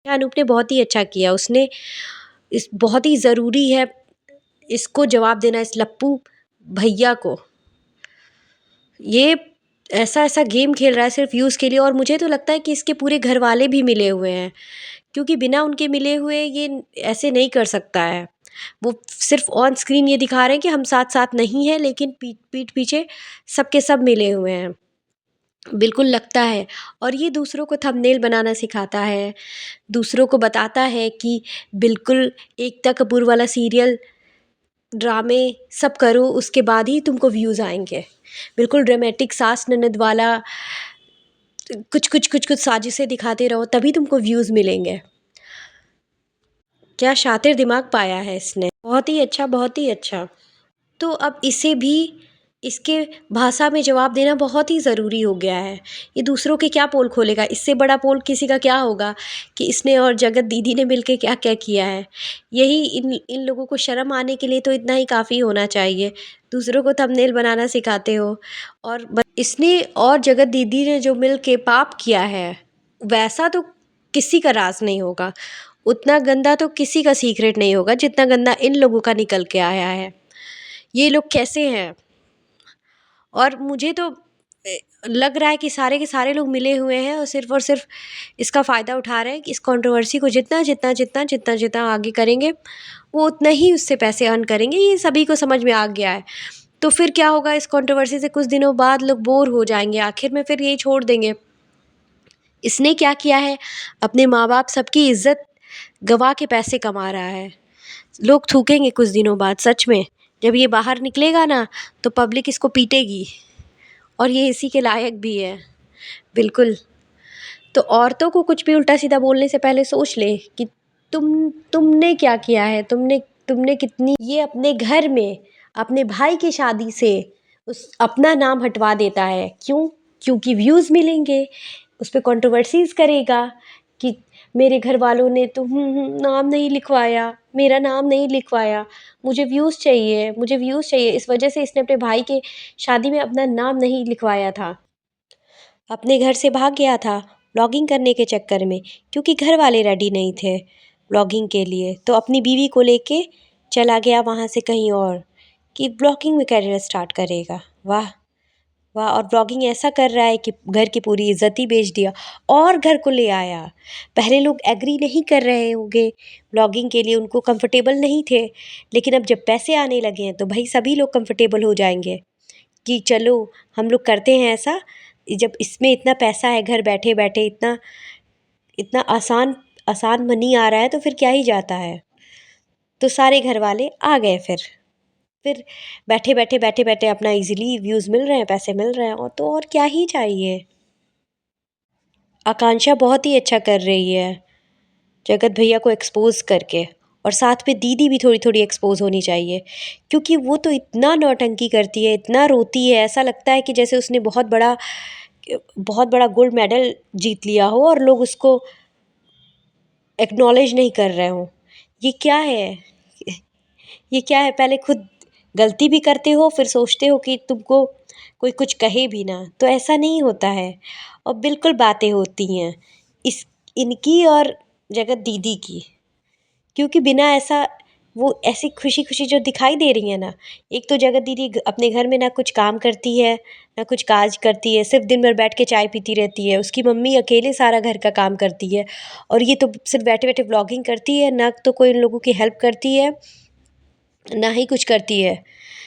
अनूप ने बहुत ही अच्छा किया। उसने इस बहुत ही ज़रूरी है इसको जवाब देना, इस लप्पू भैया को। ये ऐसा ऐसा गेम खेल रहा है सिर्फ व्यूज़ के लिए, और मुझे तो लगता है कि इसके पूरे घर वाले भी मिले हुए हैं, क्योंकि बिना उनके मिले हुए ये ऐसे नहीं कर सकता है। वो सिर्फ ऑन स्क्रीन ये दिखा रहे हैं कि हम साथ साथ नहीं हैं, लेकिन पीठ पीछे सबके सब मिले हुए हैं, बिल्कुल लगता है। और ये दूसरों को थंबनेल बनाना सिखाता है, दूसरों को बताता है कि बिल्कुल एकता कपूर वाला सीरियल, ड्रामे सब करो, उसके बाद ही तुमको व्यूज़ आएंगे। बिल्कुल ड्रामेटिक सास ननद वाला कुछ साजिशें दिखाते रहो, तभी तुमको व्यूज़ मिलेंगे। क्या शातिर दिमाग पाया है इसने, बहुत ही अच्छा, बहुत ही अच्छा। तो अब इसे भी इसके भाषा में जवाब देना बहुत ही ज़रूरी हो गया है। ये दूसरों के क्या पोल खोलेगा, इससे बड़ा पोल किसी का क्या होगा कि इसने और जगत दीदी ने मिलके क्या क्या किया है। यही इन इन लोगों को शर्म आने के लिए तो इतना ही काफ़ी होना चाहिए। दूसरों को थंबनेल बनाना सिखाते हो, और इसने और जगत दीदी ने जो मिल के पाप किया है, वैसा तो किसी का राज नहीं होगा, उतना गंदा तो किसी का सीक्रेट नहीं होगा जितना गंदा इन लोगों का निकल के आया है। ये लोग कैसे हैं। और मुझे तो लग रहा है कि सारे के सारे लोग मिले हुए हैं और सिर्फ इसका फ़ायदा उठा रहे हैं कि इस कंट्रोवर्सी को जितना आगे करेंगे, वो उतना ही उससे पैसे अर्न करेंगे। ये सभी को समझ में आ गया है। तो फिर क्या होगा, इस कंट्रोवर्सी से कुछ दिनों बाद लोग बोर हो जाएंगे, आखिर में फिर यही छोड़ देंगे। इसने क्या किया है, अपने माँ बाप सबकी इज्जत गवा के पैसे कमा रहा है। लोग थूकेंगे कुछ दिनों बाद, सच में जब ये बाहर निकलेगा ना, तो पब्लिक इसको पीटेगी, और ये इसी के लायक भी है, बिल्कुल। तो औरतों को कुछ भी उल्टा सीधा बोलने से पहले सोच ले कि तुमने क्या किया है, तुमने तुमने कितनी, ये अपने घर में अपने भाई की शादी से उस अपना नाम हटवा देता है। क्यों? क्योंकि व्यूज़ मिलेंगे, उस पर कंट्रोवर्सीज़ करेगा कि मेरे घर वालों ने तो नाम नहीं लिखवाया, मेरा नाम नहीं लिखवाया, मुझे व्यूज़ चाहिए, मुझे व्यूज़ चाहिए। इस वजह से इसने अपने भाई के शादी में अपना नाम नहीं लिखवाया था, अपने घर से भाग गया था व्लॉगिंग करने के चक्कर में, क्योंकि घर वाले रेडी नहीं थे व्लॉगिंग के लिए। तो अपनी बीवी को लेके चला गया वहाँ से कहीं और, कि ब्लॉगिंग में करियर स्टार्ट करेगा। वाह वाह। और ब्लॉगिंग ऐसा कर रहा है कि घर की पूरी इज्जत ही बेच दिया और घर को ले आया। पहले लोग एग्री नहीं कर रहे होंगे ब्लॉगिंग के लिए, उनको कंफर्टेबल नहीं थे, लेकिन अब जब पैसे आने लगे हैं तो भाई सभी लोग कंफर्टेबल हो जाएंगे कि चलो हम लोग करते हैं ऐसा। जब इसमें इतना पैसा है, घर बैठे बैठे इतना इतना आसान आसान मनी आ रहा है, तो फिर क्या ही जाता है। तो सारे घर वाले आ गए फिर बैठे बैठे अपना इजीली व्यूज़ मिल रहे हैं, पैसे मिल रहे हैं, और तो और क्या ही चाहिए। आकांक्षा बहुत ही अच्छा कर रही है जगत भैया को एक्सपोज करके, और साथ में दीदी भी थोड़ी थोड़ी एक्सपोज होनी चाहिए, क्योंकि वो तो इतना नौटंकी करती है, इतना रोती है, ऐसा लगता है कि जैसे उसने बहुत बड़ा गोल्ड मेडल जीत लिया हो और लोग उसको एक्नॉलेज नहीं कर रहे हों। ये क्या है, ये क्या है। पहले खुद गलती भी करते हो, फिर सोचते हो कि तुमको कोई कुछ कहे भी ना, तो ऐसा नहीं होता है। और बिल्कुल बातें होती हैं इस इनकी और जगत दीदी की, क्योंकि बिना ऐसा वो ऐसी खुशी खुशी जो दिखाई दे रही है ना, एक तो जगत दीदी अपने घर में ना कुछ काम करती है ना कुछ काज करती है, सिर्फ दिन भर बैठ के चाय पीती रहती है। उसकी मम्मी अकेले सारा घर का काम करती है, और ये तो सिर्फ बैठे बैठे ब्लॉगिंग करती है, ना तो कोई उन लोगों की हेल्प करती है ना ही कुछ करती है।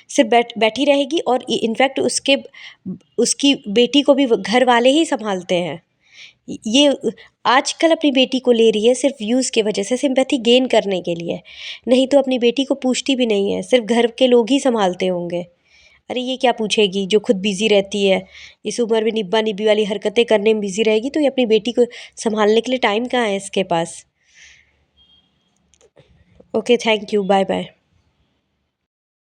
सिर्फ बैठी रहेगी, और इनफैक्ट उसकी बेटी को भी घर वाले ही संभालते हैं। ये आजकल अपनी बेटी को ले रही है सिर्फ व्यूज़ की वजह से, सिंपैथी गेन करने के लिए, नहीं तो अपनी बेटी को पूछती भी नहीं है, सिर्फ घर के लोग ही संभालते होंगे। अरे ये क्या पूछेगी जो खुद बिज़ी रहती है, इस उम्र में निब्बा निब्बी वाली हरकतें करने में बिज़ी रहेगी, तो ये अपनी बेटी को संभालने के लिए टाइम कहाँ है इसके पास। Okay, thank you, bye bye.